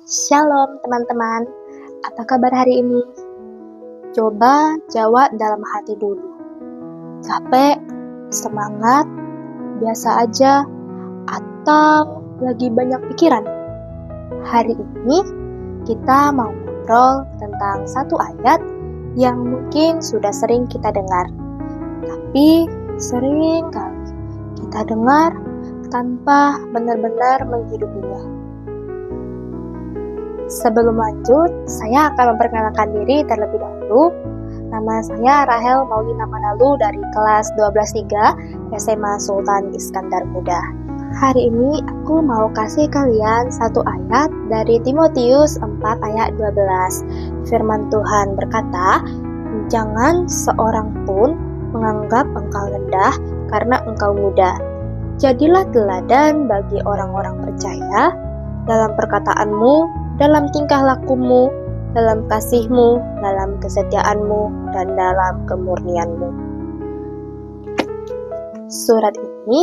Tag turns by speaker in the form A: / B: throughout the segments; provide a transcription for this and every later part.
A: Shalom teman-teman, apa kabar hari ini? Coba jawab dalam hati dulu. Capek, semangat, biasa aja, atau lagi banyak pikiran? Hari ini kita mau ngobrol tentang satu ayat yang mungkin sudah sering kita dengar. Tapi sering kali kita dengar tanpa benar-benar menghidupinya. Sebelum lanjut, saya akan memperkenalkan diri terlebih dahulu. Nama saya Rahel Maulina Manalu dari kelas 12-3 SMA Sultan Iskandar Muda. Hari ini aku mau kasih kalian satu ayat dari Timotius 4 ayat 12. Firman Tuhan berkata, "Jangan seorang pun menganggap engkau rendah karena engkau muda. Jadilah teladan bagi orang-orang percaya dalam perkataanmu, dalam tingkah lakumu, dalam kasihmu, dalam kesetiaanmu, dan dalam kemurnianmu." Surat ini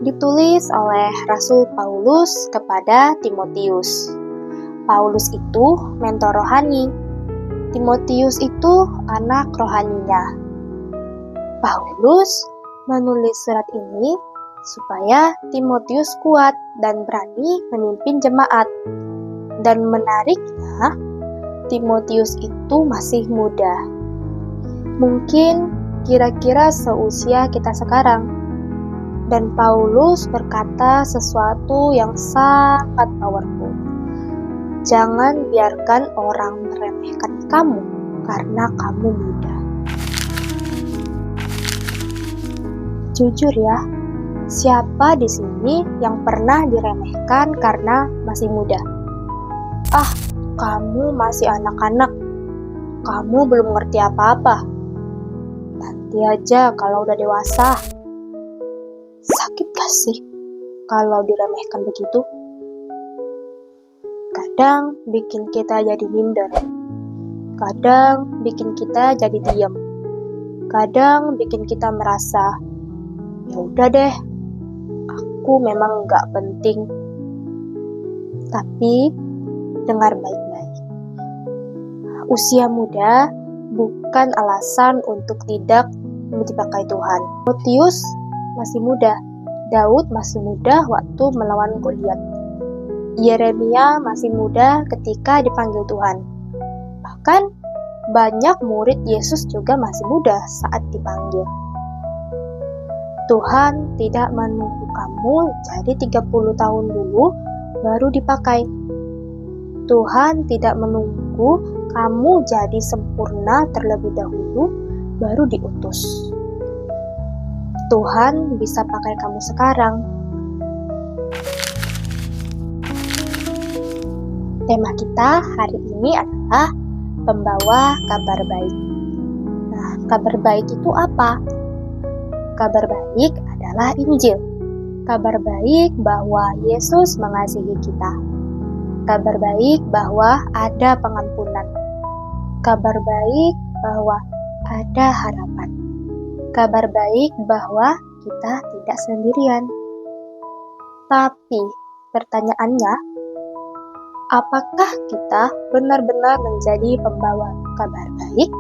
A: ditulis oleh Rasul Paulus kepada Timotius. Paulus itu mentor rohani. Timotius itu anak rohaninya. Paulus menulis surat ini supaya Timotius kuat dan berani memimpin jemaat. Dan menariknya, Timotius itu masih muda. Mungkin kira-kira seusia kita sekarang. Dan Paulus berkata sesuatu yang sangat powerful. Jangan biarkan orang meremehkan kamu karena kamu muda. Jujur ya, siapa di sini yang pernah diremehkan karena masih muda? "Ah, kamu masih anak-anak. Kamu belum ngerti apa-apa. Nanti aja kalau udah dewasa." Sakit gak sih kalau diremehkan begitu? Kadang bikin kita jadi minder. Kadang bikin kita jadi diam. Kadang bikin kita merasa, ya udah deh, aku memang gak penting. Tapi dengar baik-baik. Usia muda bukan alasan untuk tidak dipakai Tuhan. Timotius masih muda. Daud masih muda waktu melawan Goliat. Yeremia masih muda ketika dipanggil Tuhan. Bahkan banyak murid Yesus juga masih muda saat dipanggil. Tuhan tidak menunggu kamu jadi 30 tahun dulu baru dipakai. Tuhan tidak menunggu kamu jadi sempurna terlebih dahulu, baru diutus. Tuhan bisa pakai kamu sekarang. Tema kita hari ini adalah pembawa kabar baik. Nah, kabar baik itu apa? Kabar baik adalah Injil. Kabar baik bahwa Yesus mengasihi kita. Kabar baik bahwa ada pengampunan. Kabar baik bahwa ada harapan. Kabar baik bahwa kita tidak sendirian. Tapi pertanyaannya, apakah kita benar-benar menjadi pembawa kabar baik?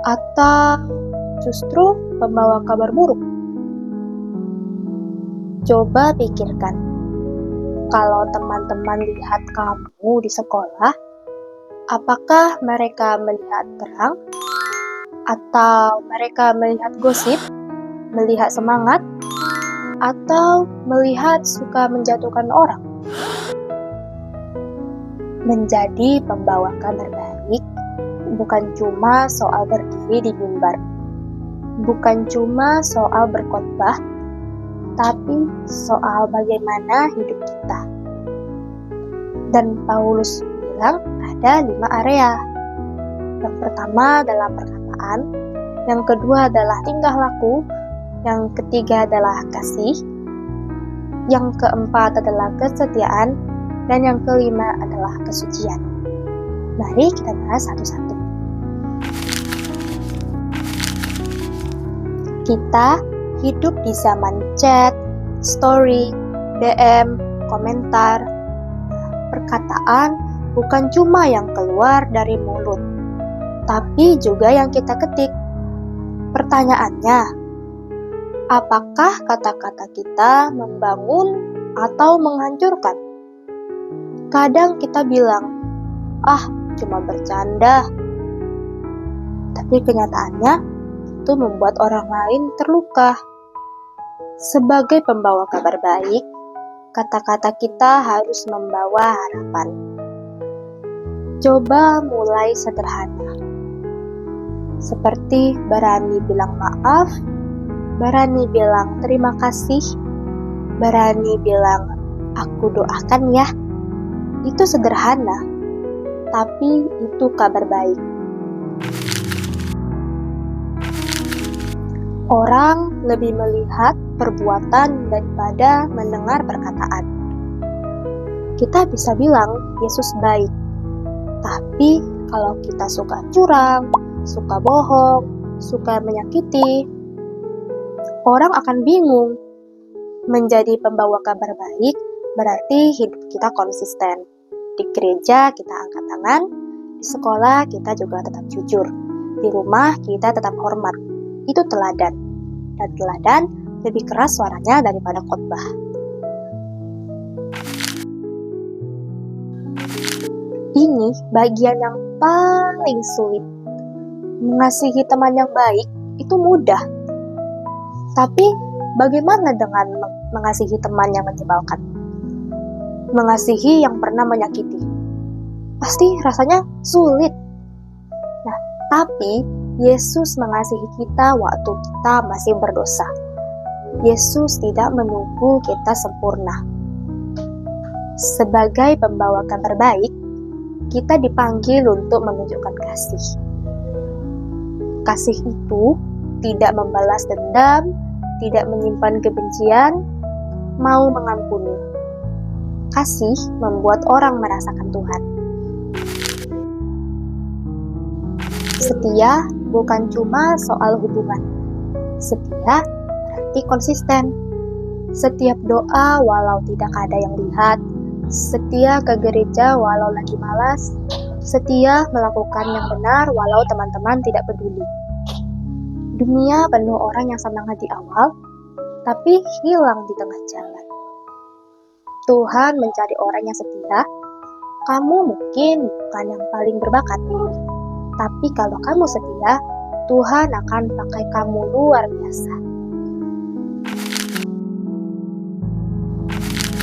A: Atau justru pembawa kabar buruk? Coba pikirkan. Kalau teman-teman lihat kamu di sekolah, apakah mereka melihat terang? Atau mereka melihat gosip? Melihat semangat? Atau melihat suka menjatuhkan orang? Menjadi pembawa kabar baik bukan cuma soal berdiri di mimbar. Bukan cuma soal berkhotbah, tapi soal bagaimana hidup kita. Dan Paulus bilang ada 5 area. Yang pertama adalah perkataan, yang kedua adalah tingkah laku, yang ketiga adalah kasih, yang keempat adalah kesetiaan, dan yang kelima adalah kesucian. Mari kita bahas satu-satu. Kita hidup di zaman chat, story, DM, komentar. Perkataan bukan cuma yang keluar dari mulut, tapi juga yang kita ketik. Pertanyaannya, apakah kata-kata kita membangun atau menghancurkan? Kadang kita bilang, cuma bercanda. Tapi kenyataannya, itu membuat orang lain terluka. Sebagai pembawa kabar baik, kata-kata kita harus membawa harapan. Coba mulai sederhana. Seperti berani bilang maaf, berani bilang terima kasih, berani bilang aku doakan ya. Itu sederhana, tapi itu kabar baik. Orang lebih melihat perbuatan daripada mendengar perkataan. Kita bisa bilang Yesus baik, tapi kalau kita suka curang, suka bohong, suka menyakiti, orang akan bingung. Menjadi pembawa kabar baik berarti hidup kita konsisten. Di gereja kita angkat tangan, di sekolah kita juga tetap jujur, di rumah kita tetap hormat. Itu teladan, dan teladan lebih keras suaranya daripada khotbah. Ini bagian yang paling sulit. Mengasihi teman yang baik itu mudah. Tapi bagaimana dengan mengasihi teman yang menyebalkan? Mengasihi yang pernah menyakiti? Pasti rasanya sulit. Nah, tapi Yesus mengasihi kita waktu kita masih berdosa. Yesus tidak menunggu kita sempurna. Sebagai pembawa kabar baik, kita dipanggil untuk menunjukkan kasih. Kasih itu tidak membalas dendam, tidak menyimpan kebencian, mau mengampuni. Kasih membuat orang merasakan Tuhan. Setia bukan cuma soal hubungan. Setia berarti konsisten. Setiap doa walau tidak ada yang lihat. Setia ke gereja walau lagi malas. Setia melakukan yang benar walau teman-teman tidak peduli. Dunia penuh orang yang semangat di awal, tapi hilang di tengah jalan. Tuhan mencari orang yang setia. Kamu mungkin bukan yang paling berbakat, tapi kalau kamu setia, Tuhan akan pakai kamu luar biasa.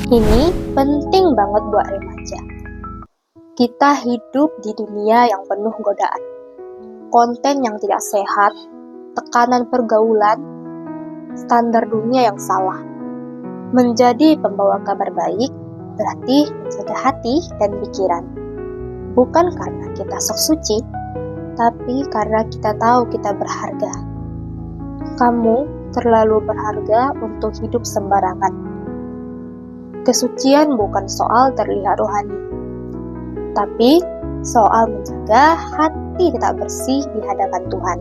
A: Ini penting banget buat remaja. Kita hidup di dunia yang penuh godaan. Konten yang tidak sehat, tekanan pergaulan, standar dunia yang salah. Menjadi pembawa kabar baik berarti menjaga hati dan pikiran. Bukan karena kita sok suci, tapi karena kita tahu kita berharga. Kamu terlalu berharga untuk hidup sembarangan. Kesucian bukan soal terlihat rohani, tapi soal menjaga hati tetap bersih di hadapan Tuhan.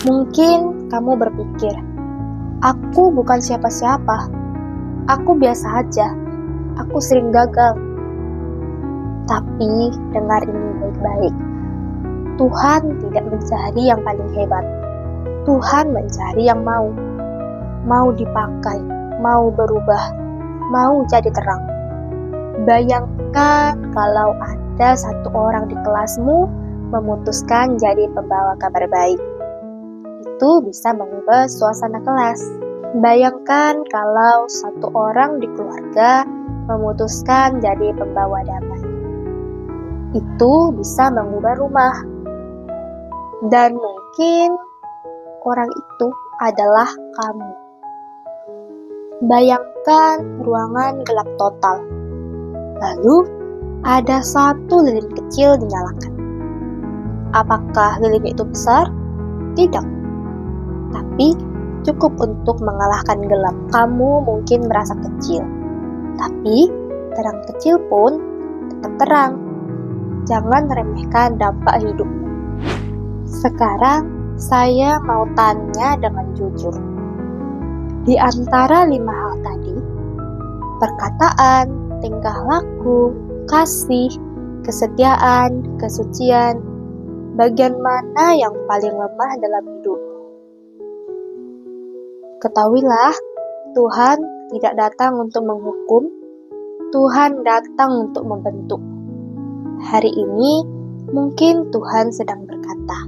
A: Mungkin kamu berpikir, aku bukan siapa-siapa, aku biasa aja, aku sering gagal. Tapi dengar ini baik-baik, Tuhan tidak mencari yang paling hebat. Tuhan mencari yang mau dipakai, mau berubah, mau jadi terang. Bayangkan kalau ada satu orang di kelasmu memutuskan jadi pembawa kabar baik. Itu bisa mengubah suasana kelas. Bayangkan kalau satu orang di keluarga memutuskan jadi pembawa damai. Itu bisa mengubah rumah. Dan mungkin orang itu adalah kamu. Bayangkan ruangan gelap total. Lalu ada satu lilin kecil dinyalakan. Apakah lilin itu besar? Tidak. Tapi cukup untuk mengalahkan gelap. Kamu mungkin merasa kecil, tapi terang kecil pun tetap terang. Jangan remehkan dampak hidupmu. Sekarang saya mau tanya dengan jujur. Di antara 5 hal tadi, perkataan, tingkah laku, kasih, kesetiaan, kesucian, bagian mana yang paling lemah dalam hidup? Ketahuilah, Tuhan tidak datang untuk menghukum, Tuhan datang untuk membentuk. Hari ini, mungkin Tuhan sedang berkata,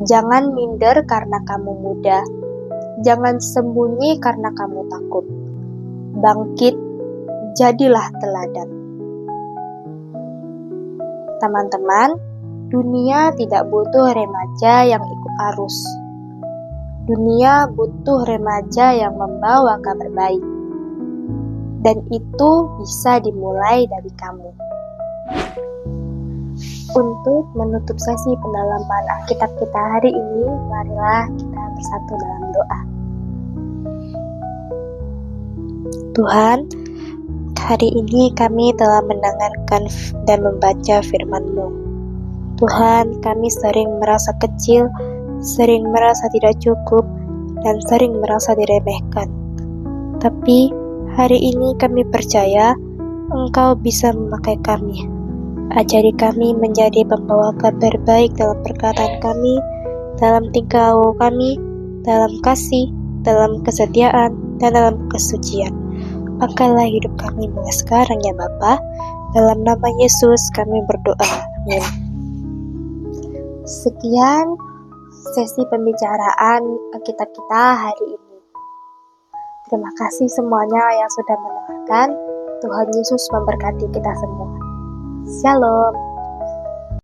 A: jangan minder karena kamu muda, jangan sembunyi karena kamu takut. Bangkit, jadilah teladan. Teman-teman, dunia tidak butuh remaja yang ikut arus. Dunia butuh remaja yang membawa kabar baik. Dan itu bisa dimulai dari kamu. Untuk menutup sesi pendalaman Alkitab kita hari ini, marilah kita bersatu dalam doa. Tuhan, hari ini kami telah mendengarkan dan membaca firman-Mu. Tuhan, kami sering merasa kecil, sering merasa tidak cukup, dan sering merasa diremehkan. Tapi hari ini kami percaya Engkau bisa memakai kami. Ajari kami menjadi pembawa kabar baik dalam perkataan kami, dalam tingkah laku kami, dalam kasih, dalam kesetiaan, dan dalam kesucian. Pakailah hidup kami mulai sekarang ya Bapa. Dalam nama Yesus kami berdoa. Amin. Sekian sesi pembicaraan Alkitab kita hari ini. Terima kasih semuanya yang sudah mendengarkan. Tuhan Yesus memberkati kita semua. Shalom.